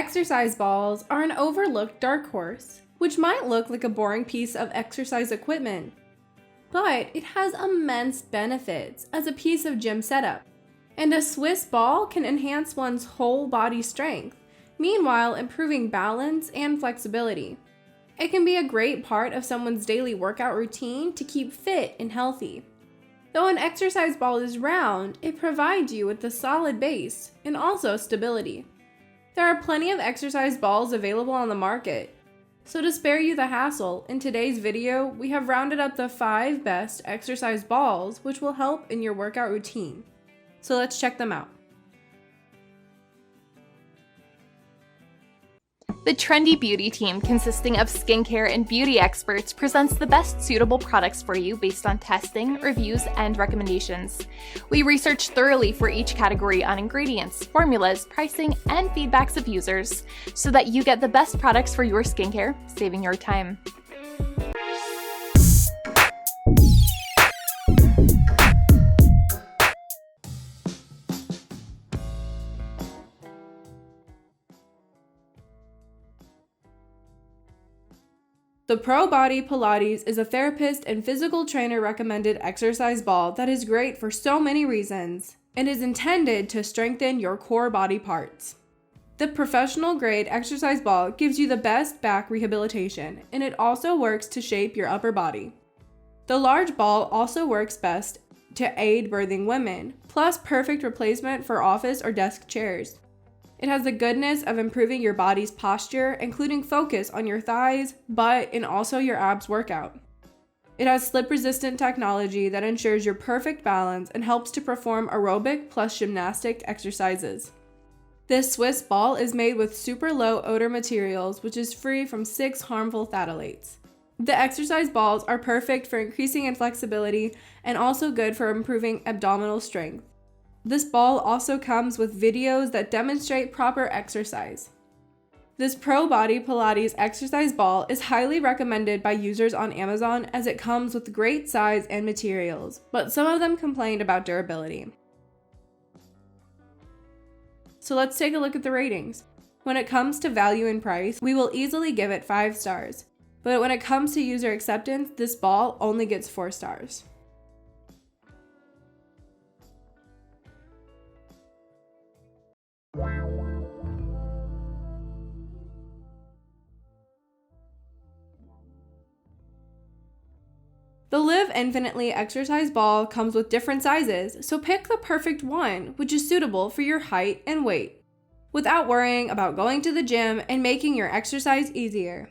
Exercise balls are an overlooked dark horse, which might look like a boring piece of exercise equipment, but it has immense benefits as a piece of gym setup. And a Swiss ball can enhance one's whole body strength, meanwhile improving balance and flexibility. It can be a great part of someone's daily workout routine to keep fit and healthy. Though an exercise ball is round, it provides you with a solid base and also stability. There are plenty of exercise balls available on the market. So to spare you the hassle, in today's video, we have rounded up the 5 best exercise balls which will help in your workout routine. So let's check them out. The trendy beauty team, consisting of skincare and beauty experts, presents the best suitable products for you based on testing, reviews, and recommendations. We research thoroughly for each category on ingredients, formulas, pricing, and feedbacks of users so that you get the best products for your skincare, saving your time. The ProBody Pilates is a therapist and physical trainer recommended exercise ball that is great for so many reasons and is intended to strengthen your core body parts. The professional grade exercise ball gives you the best back rehabilitation, and it also works to shape your upper body. The large ball also works best to aid birthing women, plus perfect replacement for office or desk chairs. It has the goodness of improving your body's posture, including focus on your thighs, butt, and also your abs workout. It has slip-resistant technology that ensures your perfect balance and helps to perform aerobic plus gymnastic exercises. This Swiss ball is made with super low odor materials, which is free from 6 harmful phthalates. The exercise balls are perfect for increasing in flexibility and also good for improving abdominal strength. This ball also comes with videos that demonstrate proper exercise. This ProBody Pilates exercise ball is highly recommended by users on Amazon as it comes with great size and materials, but some of them complained about durability. So let's take a look at the ratings. When it comes to value and price, we will easily give it 5 stars, but when it comes to user acceptance, this ball only gets 4 stars. The Live Infinitely exercise ball comes with different sizes, so pick the perfect one, which is suitable for your height and weight, without worrying about going to the gym and making your exercise easier.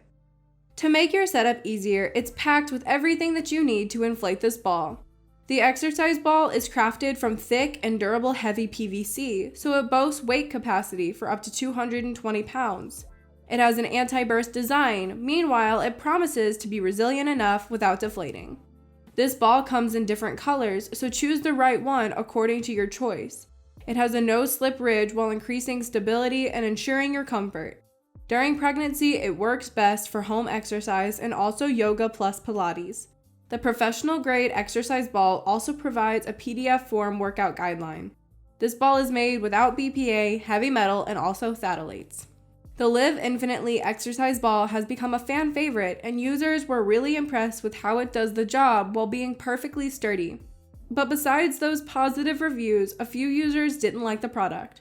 To make your setup easier, it's packed with everything that you need to inflate this ball. The exercise ball is crafted from thick and durable heavy PVC, so it boasts weight capacity for up to 220 pounds. It has an anti-burst design, meanwhile it promises to be resilient enough without deflating. This ball comes in different colors, so choose the right one according to your choice. It has a no-slip ridge while increasing stability and ensuring your comfort. During pregnancy, it works best for home exercise and also yoga plus Pilates. The professional-grade exercise ball also provides a PDF form workout guideline. This ball is made without BPA, heavy metal, and also phthalates. The Live Infinitely exercise ball has become a fan favorite, and users were really impressed with how it does the job while being perfectly sturdy. But besides those positive reviews, a few users didn't like the product.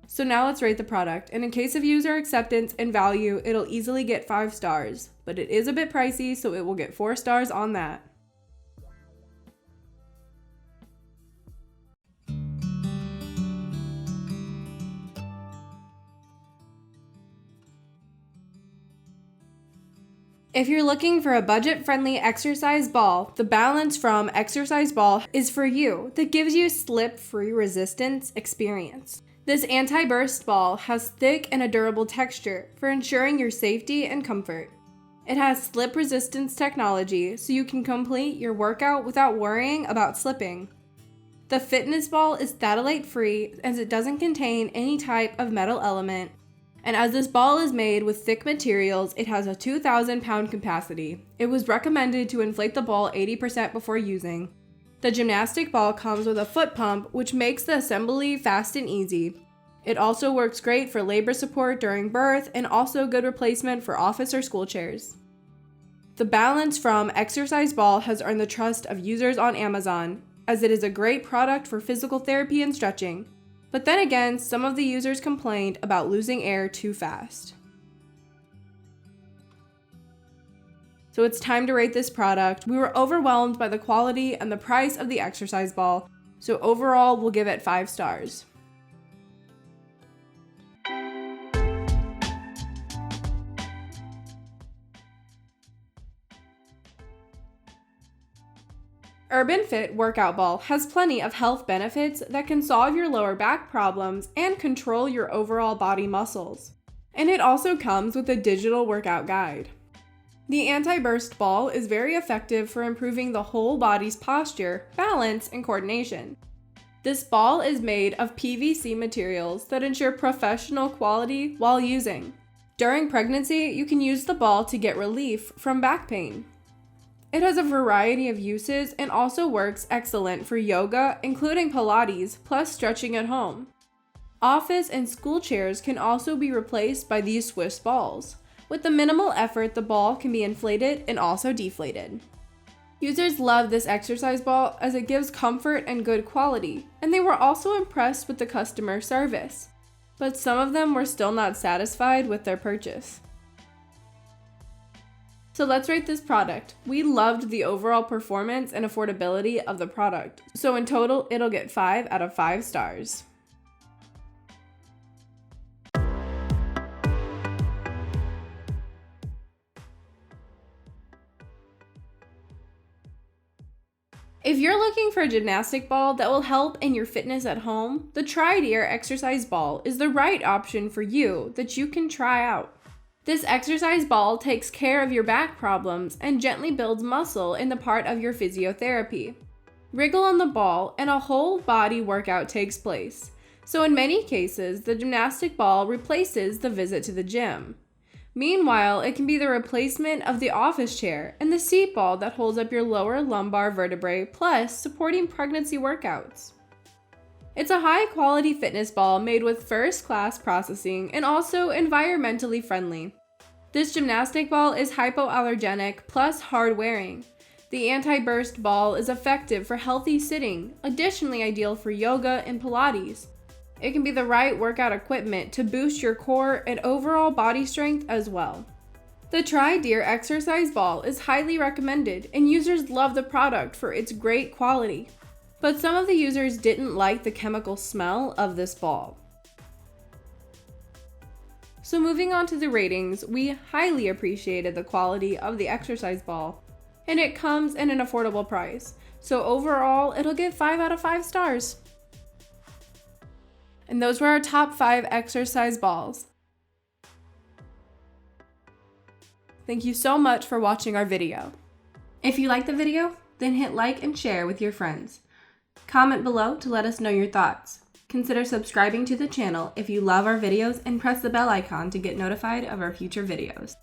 So now let's rate the product, and in case of user acceptance and value, it'll easily get 5 stars, but it is a bit pricey, so it will get 4 stars on that. If you're looking for a budget-friendly exercise ball, the BalanceFrom exercise ball is for you that gives you slip-free resistance experience. This anti-burst ball has thick and a durable texture for ensuring your safety and comfort. It has slip resistance technology so you can complete your workout without worrying about slipping. The fitness ball is phthalate-free as it doesn't contain any type of metal element. And as this ball is made with thick materials, it has a 2,000 pound capacity. It was recommended to inflate the ball 80% before using. The gymnastic ball comes with a foot pump, which makes the assembly fast and easy. It also works great for labor support during birth and also a good replacement for office or school chairs. The BalanceFrom exercise ball has earned the trust of users on Amazon, as it is a great product for physical therapy and stretching. But then again, some of the users complained about losing air too fast. So it's time to rate this product. We were overwhelmed by the quality and the price of the exercise ball, so overall we'll give it 5 stars. URBNFit workout ball has plenty of health benefits that can solve your lower back problems and control your overall body muscles. And it also comes with a digital workout guide. The anti-burst ball is very effective for improving the whole body's posture, balance, and coordination. This ball is made of PVC materials that ensure professional quality while using. During pregnancy, you can use the ball to get relief from back pain. It has a variety of uses and also works excellent for yoga, including Pilates, plus stretching at home. Office and school chairs can also be replaced by these Swiss balls. With the minimal effort, the ball can be inflated and also deflated. Users love this exercise ball as it gives comfort and good quality, and they were also impressed with the customer service. But some of them were still not satisfied with their purchase. So let's rate this product. We loved the overall performance and affordability of the product. So in total, it'll get 5 out of 5 stars. If you're looking for a gymnastic ball that will help in your fitness at home, the Trideer exercise ball is the right option for you that you can try out. This exercise ball takes care of your back problems and gently builds muscle in the part of your physiotherapy. Wriggle on the ball and a whole body workout takes place. So in many cases, the gymnastic ball replaces the visit to the gym. Meanwhile, it can be the replacement of the office chair and the seat ball that holds up your lower lumbar vertebrae, plus supporting pregnancy workouts. It's a high-quality fitness ball made with first-class processing and also environmentally friendly. This gymnastic ball is hypoallergenic plus hard-wearing. The anti-burst ball is effective for healthy sitting, additionally ideal for yoga and Pilates. It can be the right workout equipment to boost your core and overall body strength as well. The Trideer exercise ball is highly recommended, and users love the product for its great quality. But some of the users didn't like the chemical smell of this ball. So moving on to the ratings, we highly appreciated the quality of the exercise ball, and it comes in an affordable price. So overall, it'll get 5 out of 5 stars. And those were our top 5 exercise balls. Thank you so much for watching our video. If you liked the video, then hit like and share with your friends. Comment below to let us know your thoughts. Consider subscribing to the channel if you love our videos and press the bell icon to get notified of our future videos.